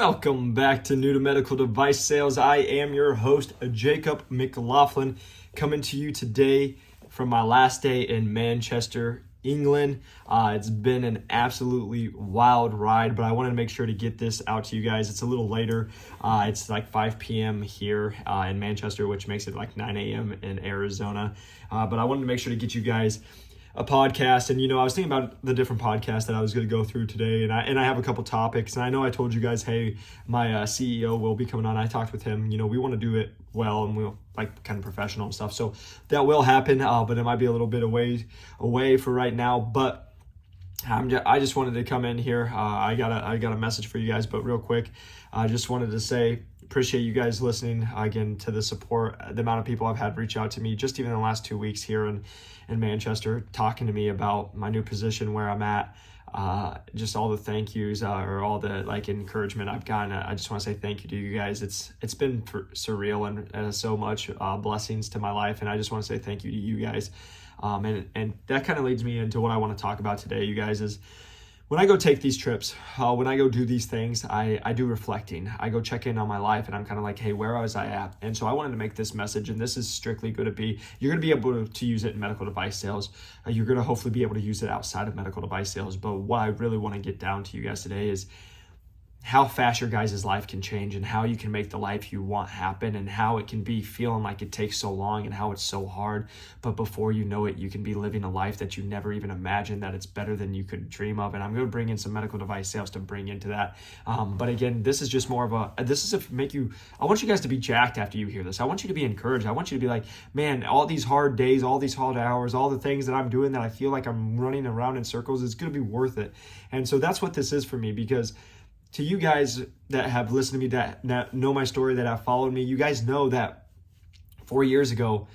Welcome back to New to Medical Device Sales. I am your host, Jacob McLaughlin, coming to you today from my last day in Manchester, England. It's been an absolutely wild ride, but I wanted to make sure to get this out to you guys. It's a little later. It's like 5 p.m. here in Manchester, which makes it like 9 a.m. in Arizona. But I wanted to make sure to get you guys a podcast, and I was thinking about the different podcasts that I was going to go through today, and I have a couple topics, and I know I told you guys, hey, my CEO will be coming on. I talked with him. We want to do it well, and we'll like kind of professional and stuff, so that will happen, but it might be a little bit away for right now. But I just wanted to come in here. I got a message for you guys, but real quick, I just wanted to say appreciate you guys listening again to the support, the amount of people I've had reach out to me just even in the last 2 weeks here in Manchester, talking to me about my new position, where I'm at, just all the thank yous or all the encouragement I've gotten. I just want to say thank you to you guys. It's been surreal and so much blessings to my life, and I just want to say thank you to you guys. And that kind of leads me into what I want to talk about today, you guys, is when I go take these trips, when I go do these things, I do reflecting. I go check in on my life, and I'm kind of like, hey, where was I at? And so I wanted to make this message, and this is strictly going to be, you're going to be able to use it in medical device sales. You're going to hopefully be able to use it outside of medical device sales. But what I really want to get down to you guys today is how fast your guys' life can change, and how you can make the life you want happen, and how it can be feeling like it takes so long and how it's so hard. But before you know it, you can be living a life that you never even imagined, that it's better than you could dream of. And I'm going to bring in some medical device sales to bring into that. But again, this is just more of I want you guys to be jacked after you hear this. I want you to be encouraged. I want you to be like, man, all these hard days, all these hard hours, all the things that I'm doing that I feel like I'm running around in circles, it's going to be worth it. And so that's what this is for me, because to you guys that have listened to me, that know my story, that have followed me, you guys know that 4 years ago,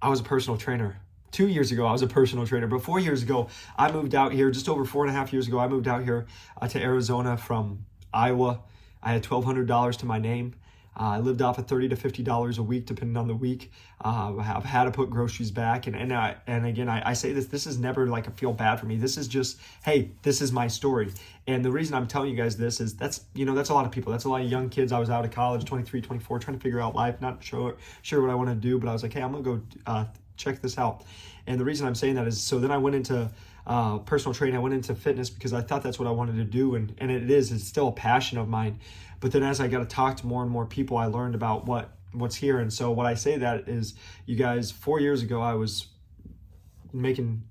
I was a personal trainer. 2 years ago, I was a personal trainer. But 4 years ago, I moved out here. Just over 4.5 years ago, I moved out here to Arizona from Iowa. I had $1,200 to my name. I lived off of $30 to $50 a week, depending on the week. I've had to put groceries back. And again, I say this is never like a feel bad for me. This is just, hey, this is my story. And the reason I'm telling you guys this is that's a lot of people. That's a lot of young kids. I was out of college, 23, 24, trying to figure out life, not sure what I want to do. But I was like, hey, I'm going to go check this out. And the reason I'm saying that is, so then I went into personal training. I went into fitness because I thought that's what I wanted to do. And it's still a passion of mine. But then as I got to talk to more and more people, I learned about what's here. And so what I say that is, you guys, 4 years ago, I was making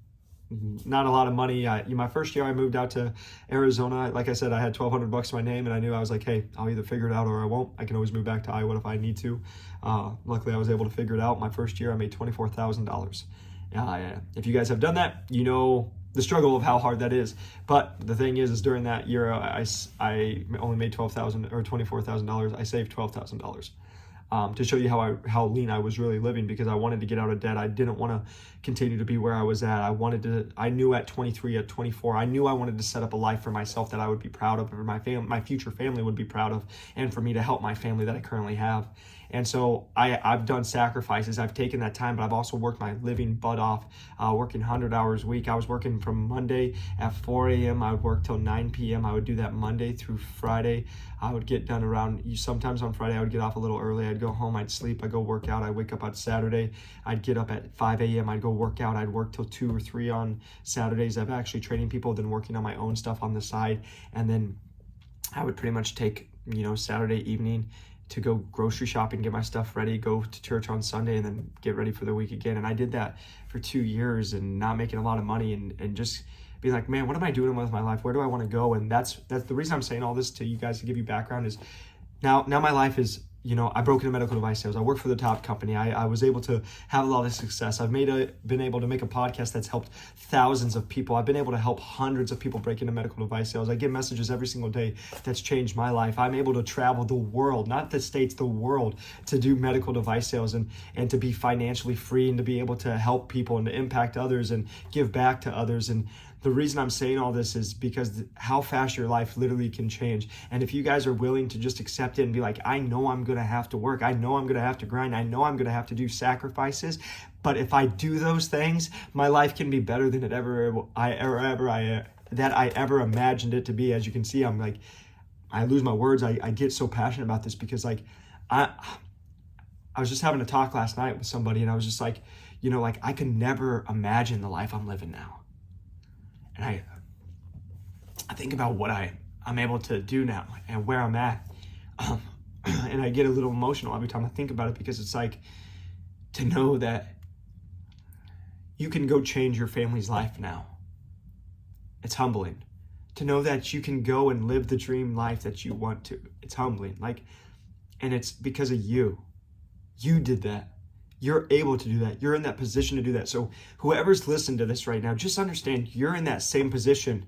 not a lot of money. My first year I moved out to Arizona, like I said, I had $1,200 to my name, and I knew, I was like, hey, I'll either figure it out or I won't. I can always move back to Iowa if I need to. Luckily, I was able to figure it out. My first year, I made $24,000. If you guys have done that, you know the struggle of how hard that is. But the thing is during that year, I only made $12,000 or $24,000. I saved $12,000. To show you how lean I was really living, because I wanted to get out of debt. I didn't want to continue to be where I was at. I knew at 23, at 24, I knew I wanted to set up a life for myself that I would be proud of, or my future family would be proud of, and for me to help my family that I currently have. And so I've done sacrifices. I've taken that time, but I've also worked my living butt off, working 100 hours a week. I was working from Monday at 4 a.m. I would work till 9 p.m. I would do that Monday through Friday. I would get done sometimes on Friday, I would get off a little early. I'd go home, I'd sleep, I'd go work out. I'd wake up on Saturday. I'd get up at 5 a.m. I'd go work out. I'd work till 2 or 3 on Saturdays. I've actually training people, then working on my own stuff on the side. And then I would pretty much take, Saturday evening to go grocery shopping, get my stuff ready, go to church on Sunday, and then get ready for the week again. And I did that for 2 years, and not making a lot of money, and just being like, man, what am I doing with my life? Where do I want to go? And that's the reason I'm saying all this to you guys, to give you background, is now my life is, I broke into medical device sales. I work for the top company. I was able to have a lot of success. I've been able to make a podcast that's helped thousands of people. I've been able to help hundreds of people break into medical device sales. I get messages every single day that's changed my life. I'm able to travel the world, not the States, the world, to do medical device sales, and to be financially free, and to be able to help people, and to impact others, and give back to others. And the reason I'm saying all this is because how fast your life literally can change. And if you guys are willing to just accept it and be like, I know I'm going to have to work. I know I'm going to have to grind. I know I'm going to have to do sacrifices. But if I do those things, my life can be better than I ever imagined it to be. As you can see, I'm like, I lose my words. I get so passionate about this because like I was just having a talk last night with somebody, and I was just like, like I can never imagine the life I'm living now. And I think about what I'm able to do now and where I'm at. And I get a little emotional every time I think about it, because it's like, to know that you can go change your family's life now. It's humbling. To know that you can go and live the dream life that you want to. It's humbling. And it's because of you. You did that. You're able to do that. You're in that position to do that. So whoever's listening to this right now, just understand you're in that same position.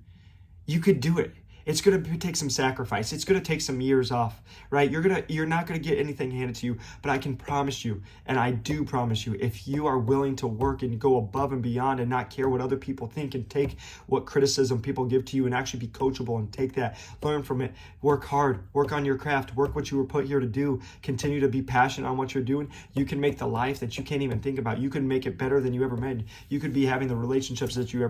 You could do it. It's going to take some sacrifice. It's going to take some years off, right? You're not going to get anything handed to you, but I can promise you, and I do promise you, if you are willing to work and go above and beyond and not care what other people think, and take what criticism people give to you and actually be coachable and take that, learn from it, work hard, work on your craft, work what you were put here to do, continue to be passionate on what you're doing, you can make the life that you can't even think about. You can make it better than you ever made. You could be having the relationships that you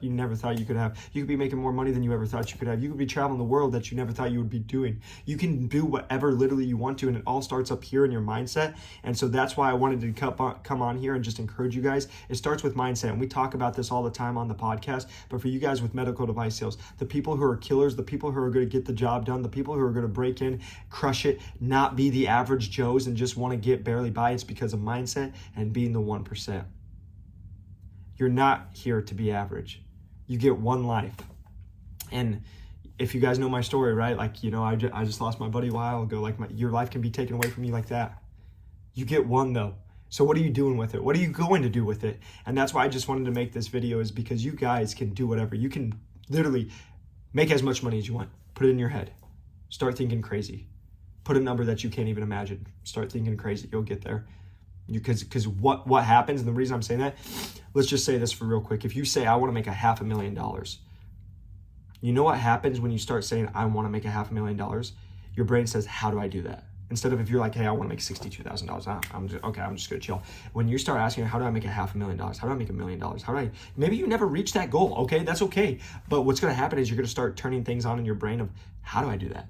never thought you could have. You could be making more money than you ever thought you could have. You could be traveling the world that you never thought you would be doing. You can do whatever literally you want to, and it all starts up here in your mindset. And so that's why I wanted to come on here and just encourage you guys. It starts with mindset, and we talk about this all the time on the podcast. But for you guys with medical device sales, the people who are killers, the people who are going to get the job done, the people who are going to break in, crush it, not be the average Joes and just want to get barely by, it's because of mindset and being the 1%. You're not here to be average. You get one life. And if you guys know my story, right? I just lost my buddy a while ago. Your life can be taken away from you like that. You get one though. So what are you doing with it? What are you going to do with it? And that's why I just wanted to make this video, is because you guys can do whatever. You can literally make as much money as you want. Put it in your head. Start thinking crazy. Put a number that you can't even imagine. Start thinking crazy. You'll get there. Because what happens, and the reason I'm saying that, let's just say this for real quick. If you say, I want to make $500,000, you know what happens when you start saying, I want to make $500,000? Your brain says, how do I do that? Instead of if you're like, hey, I want to make $62,000, I'm just going to chill. When you start asking, how do I make $500,000? How do I make $1 million? Maybe you never reach that goal. Okay, that's okay. But what's going to happen is you're going to start turning things on in your brain of, how do I do that?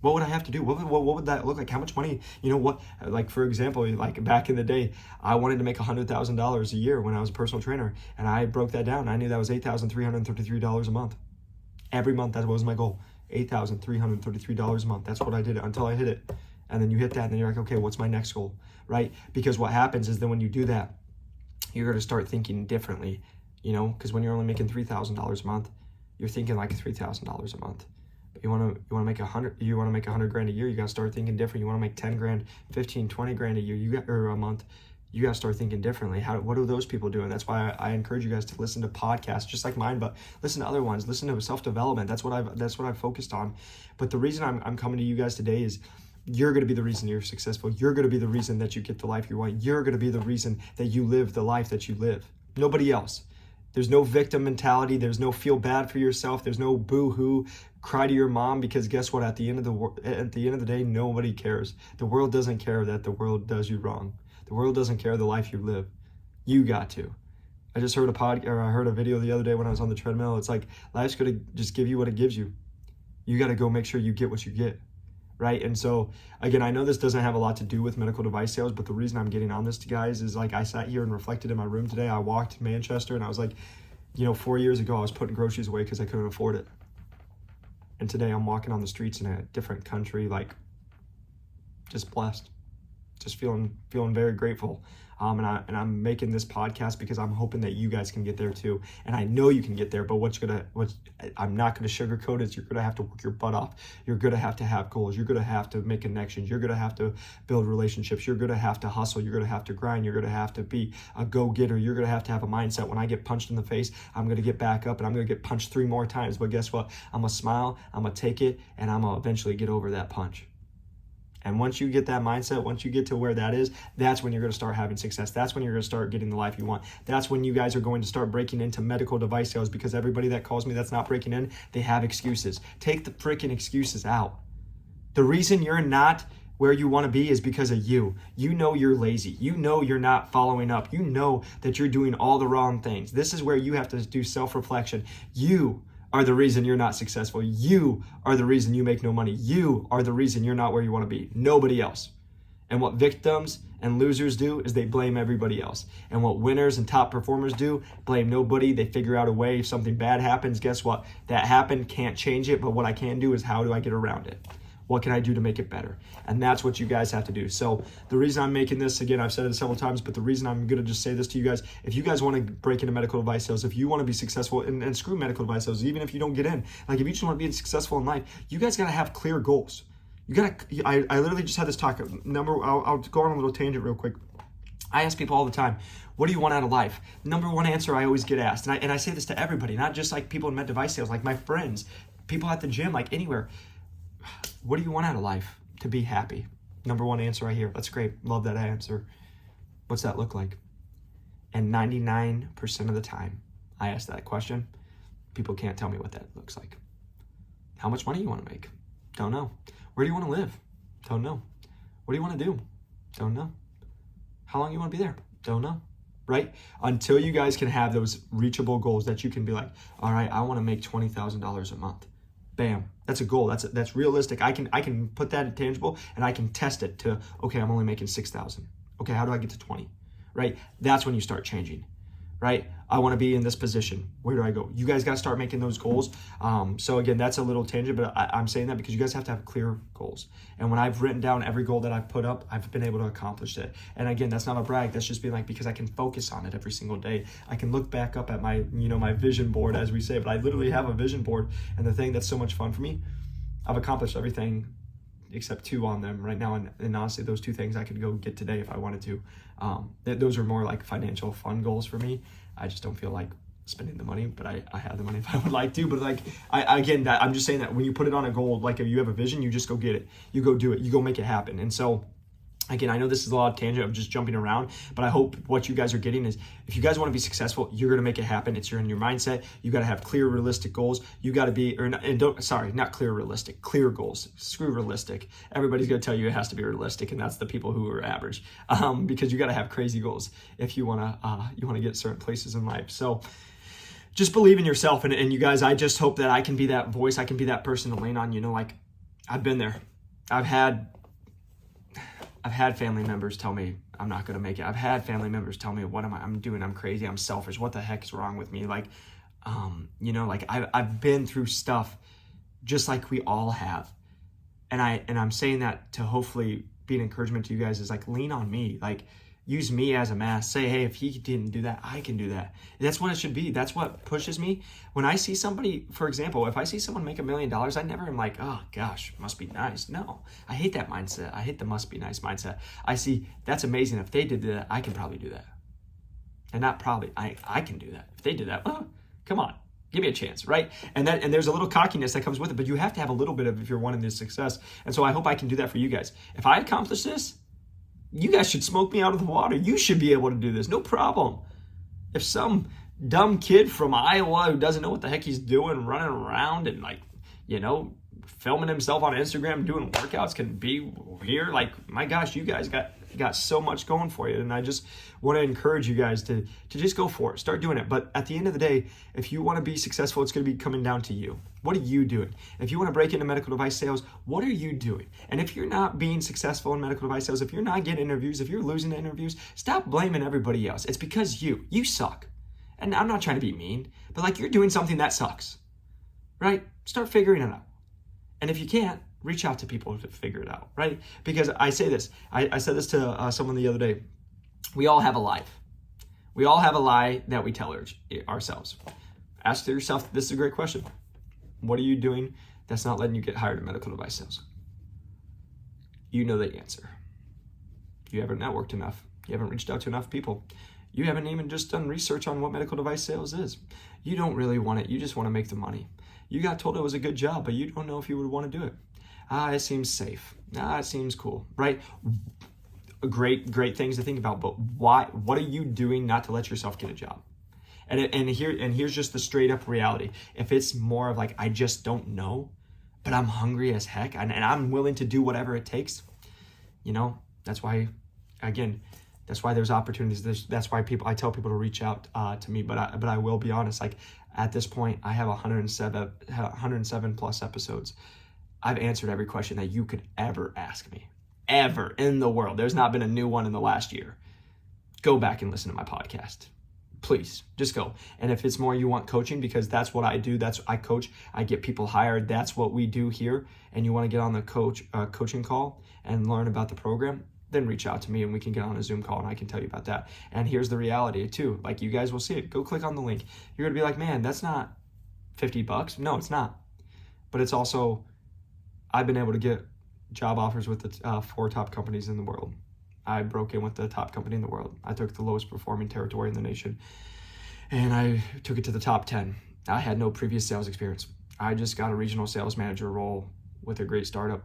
What would I have to do? What would that look like? How much money? For example, back in the day, I wanted to make $100,000 a year when I was a personal trainer, and I broke that down. I knew that was $8,333 a month. Every month, that was my goal. $8,333 a month. That's what I did until I hit it. And then you hit that, and then you're like, okay, what's my next goal, right? Because what happens is then when you do that, you're going to start thinking differently, because when you're only making $3,000 a month, you're thinking like $3,000 a month. But you want to make $100,000 a year, you got to start thinking different. You want to make 10 grand, 15, 20 grand a year, or a month. You got to start thinking differently. What are those people doing? That's why I encourage you guys to listen to podcasts just like mine, but listen to other ones. Listen to self-development. That's what I've focused on. But the reason I'm coming to you guys today is you're going to be the reason you're successful. You're going to be the reason that you get the life you want. You're going to be the reason that you live the life that you live. Nobody else. There's no victim mentality. There's no feel bad for yourself. There's no boo-hoo, cry to your mom, because guess what? At the end of the day, nobody cares. The world doesn't care that the world does you wrong. The world doesn't care the life you live. You got to. I just heard I heard a video the other day when I was on the treadmill. It's like, life's going to just give you what it gives you. You got to go make sure you get what you get, right? And so, again, I know this doesn't have a lot to do with medical device sales, but the reason I'm getting on this, guys, is I sat here and reflected in my room today. I walked to Manchester, and I was like, 4 years ago, I was putting groceries away because I couldn't afford it. And today I'm walking on the streets in a different country, just blessed. Just feeling very grateful. And I'm making this podcast because I'm hoping that you guys can get there too. And I know you can get there, but I'm not gonna sugarcoat it. You're gonna have to work your butt off. You're gonna have to have goals. You're gonna have to make connections. You're gonna have to build relationships. You're gonna have to hustle. You're gonna have to grind. You're gonna have to be a go-getter. You're gonna have a mindset. When I get punched in the face, I'm gonna get back up, and I'm gonna get punched 3 more times. But guess what? I'm gonna smile, I'm gonna take it, and I'm gonna eventually get over that punch. And once you get that mindset, once you get to where that is, that's when you're going to start having success. That's when you're going to start getting the life you want. That's when you guys are going to start breaking into medical device sales, because everybody that calls me that's not breaking in, they have excuses. Take the freaking excuses out. The reason you're not where you want to be is because of you. You know you're lazy. You know you're not following up. You know that you're doing all the wrong things. This is where you have to do self-reflection. You are the reason you're not successful. You are the reason you make no money. You are the reason you're not where you want to be. Nobody else. And what victims and losers do is they blame everybody else. And what winners and top performers do, blame nobody. They figure out a way. If something bad happens, guess what? That happened, can't change it. But what I can do is, how do I get around it? What can I do to make it better? And that's what you guys have to do. So the reason I'm making this, again, I've said it several times, but the reason I'm going to just say this to you guys, if you guys want to break into medical device sales, if you want to be successful, and screw medical device sales, even if you don't get in, like if you just want to be successful in life, you guys got to have clear goals. You got to, I literally just had this talk. I'll go on a little tangent real quick. I ask people all the time, what do you want out of life? Number one answer I always get asked, and I say this to everybody, not just like people in med device sales, like my friends, people at the gym, like anywhere. What do you want out of life? To be happy. Number one answer I hear. That's great. Love that answer. What's that look like? And 99% of the time I ask that question, people can't tell me what that looks like. How much money you want to make? Don't know. Where do you want to live? Don't know. What do you want to do? Don't know. How long you want to be there? Don't know. Right? Until you guys can have those reachable goals that you can be like, all right, I want to make $20,000 a month. Bam. That's a goal. That's realistic. I can put that in tangible, and I can test it to, okay, I'm only making 6,000. Okay, how do I get to 20? Right? That's when you start changing. Right? I want to be in this position. Where do I go? You guys got to start making those goals. So again, that's a little tangent, but I'm saying that because you guys have to have clear goals. And when I've written down every goal that I've put up, I've been able to accomplish it. And again, that's not a brag. That's just being like, because I can focus on it every single day. I can look back up at my, my vision board, as we say, but I literally have a vision board. And the thing that's so much fun for me, I've accomplished everything except 2 on them right now. And honestly, those 2 things I could go get today if I wanted to. Those are more like financial fun goals for me. I just don't feel like spending the money, but I have the money if I would like to. But like, I'm just saying that when you put it on a goal, like if you have a vision, you just go get it. You go do it. You go make it happen. And so, again, I know this is a lot of tangent of just jumping around, but I hope what you guys are getting is, if you guys want to be successful, you're going to make it happen. It's in your mindset. You got to have clear, realistic goals. You got to be, not clear, realistic, clear goals. Screw realistic. Everybody's going to tell you it has to be realistic, and that's the people who are average. Because you got to have crazy goals if you want to get certain places in life. So just believe in yourself, and you guys, I just hope that I can be that voice. I can be that person to lean on. Like I've been there. I've had family members tell me I'm not going to make it. I've had family members tell me, what I'm doing? I'm crazy. I'm selfish. What the heck is wrong with me? Like, I've been through stuff just like we all have. And I'm saying that to hopefully be an encouragement to you guys, is like, lean on me. Like, use me as a mask. Say, hey, if he didn't do that, I can do that. That's what it should be. That's what pushes me. When I see somebody, for example, if I see someone make $1 million, I never am like, oh gosh, must be nice. No, I hate that mindset. I hate the must be nice mindset. I see, that's amazing. If they did that, I can probably do that. And not probably, I can do that. If they did that, come on, give me a chance, right? And there's a little cockiness that comes with it, but you have to have a little bit of, if you're wanting this success. And so I hope I can do that for you guys. If I accomplish this, you guys should smoke me out of the water. You should be able to do this. No problem. If some dumb kid from Iowa who doesn't know what the heck he's doing, running around and filming himself on Instagram, doing workouts can be here, like, my gosh, you guys got so much going for you. And I just want to encourage you guys to just go for it. Start doing it. But at the end of the day, if you want to be successful, it's going to be coming down to you. What are you doing? If you want to break into medical device sales, what are you doing? And if you're not being successful in medical device sales, if you're not getting interviews, if you're losing interviews, stop blaming everybody else. It's because you suck. And I'm not trying to be mean, but like, you're doing something that sucks, right? Start figuring it out. And if you can't, reach out to people to figure it out, right? Because I say this, I said this to someone the other day. We all have a life. We all have a lie that we tell ourselves. Ask yourself, this is a great question. What are you doing that's not letting you get hired in medical device sales? You know the answer. You haven't networked enough. You haven't reached out to enough people. You haven't even just done research on what medical device sales is. You don't really want it. You just want to make the money. You got told it was a good job, but you don't know if you would want to do it. It seems safe. It seems cool, right? Great things to think about, but why? What are you doing not to let yourself get a job? And here's just the straight up reality. If it's more of like, I just don't know, but I'm hungry as heck, and I'm willing to do whatever it takes, that's why, again, that's why there's opportunities. That's why I tell people to reach out to me. But I will be honest, like, At this point, I have 107 plus episodes. I've answered every question that you could ever ask me, ever in the world. There's not been a new one in the last year. Go back and listen to my podcast. Please, just go. And if it's more you want coaching, because that's what I do, I coach, I get people hired, that's what we do here, and you want to get on the coaching call and learn about the program, then reach out to me and we can get on a Zoom call and I can tell you about that. And here's the reality too, like you guys will see it. Go click on the link. You're gonna be like, man, that's not $50. No, it's not. But it's also, I've been able to get job offers with the 4 top companies in the world. I broke in with the top company in the world. I took the lowest performing territory in the nation and I took it to the top 10. I had no previous sales experience. I just got a regional sales manager role with a great startup.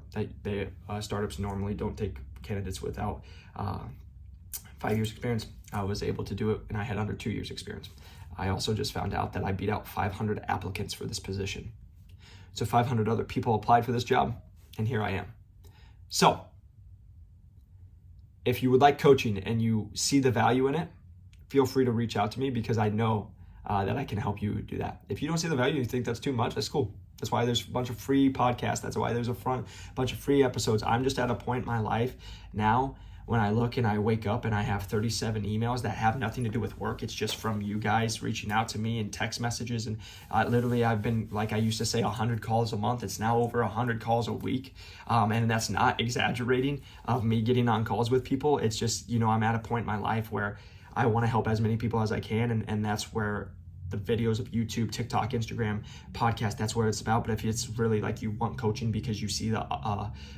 Startups normally don't take candidates without 5 years experience. I was able to do it and I had under 2 years experience. I also just found out that I beat out 500 applicants for this position. So 500 other people applied for this job and here I am. So if you would like coaching and you see the value in it, feel free to reach out to me because I know that I can help you do that. If you don't see the value and you think that's too much, that's cool. That's why there's a bunch of free podcasts. That's why there's a bunch of free episodes. I'm just at a point in my life now when I look and I wake up and I have 37 emails that have nothing to do with work. It's just from you guys reaching out to me and text messages. And literally I've been, like I used to say, 100 calls a month. It's now over 100 calls a week. And that's not exaggerating of me getting on calls with people. It's just, I'm at a point in my life where I want to help as many people as I can. And that's where the videos of YouTube, TikTok, Instagram, podcast, that's where it's about. But if it's really like you want coaching because you see the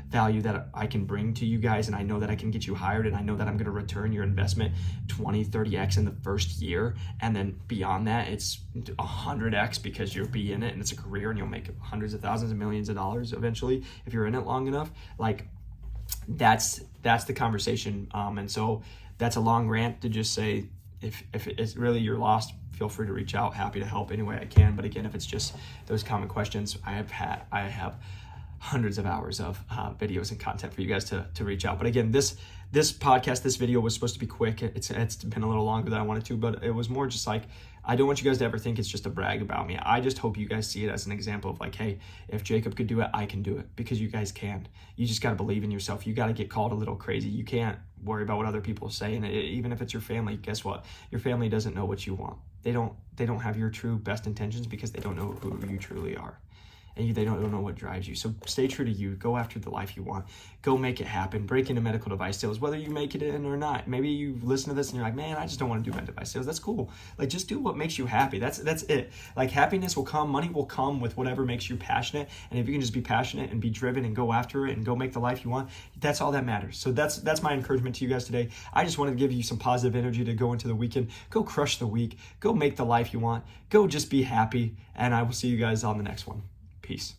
value that I can bring to you guys and I know that I can get you hired and I know that I'm going to return your investment 20, 30x in the first year. And then beyond that, it's 100x because you'll be in it and it's a career and you'll make hundreds of thousands and millions of dollars eventually if you're in it long enough. Like that's the conversation. And so that's a long rant to just say, if it's really you're lost, feel free to reach out. Happy to help any way I can. But again, if it's just those common questions, I have hundreds of hours of videos and content for you guys to reach out. But again, this podcast, this video was supposed to be quick. It's been a little longer than I wanted to, but it was more just like, I don't want you guys to ever think it's just a brag about me. I just hope you guys see it as an example of like, hey, if Jacob could do it, I can do it, because you guys can. You just got to believe in yourself. You got to get called a little crazy. You can't worry about what other people say. And even if it's your family, guess what? Your family doesn't know what you want. They don't have your true best intentions because they don't know who you truly are. And they don't know what drives you. So stay true to you. Go after the life you want. Go make it happen. Break into medical device sales, whether you make it in or not. Maybe you listen to this and you're like, man, I just don't want to do medical device sales. That's cool. Like, just do what makes you happy. That's it. Like, happiness will come. Money will come with whatever makes you passionate. And if you can just be passionate and be driven and go after it and go make the life you want, that's all that matters. So that's my encouragement to you guys today. I just wanted to give you some positive energy to go into the weekend. Go crush the week. Go make the life you want. Go just be happy. And I will see you guys on the next one. Peace.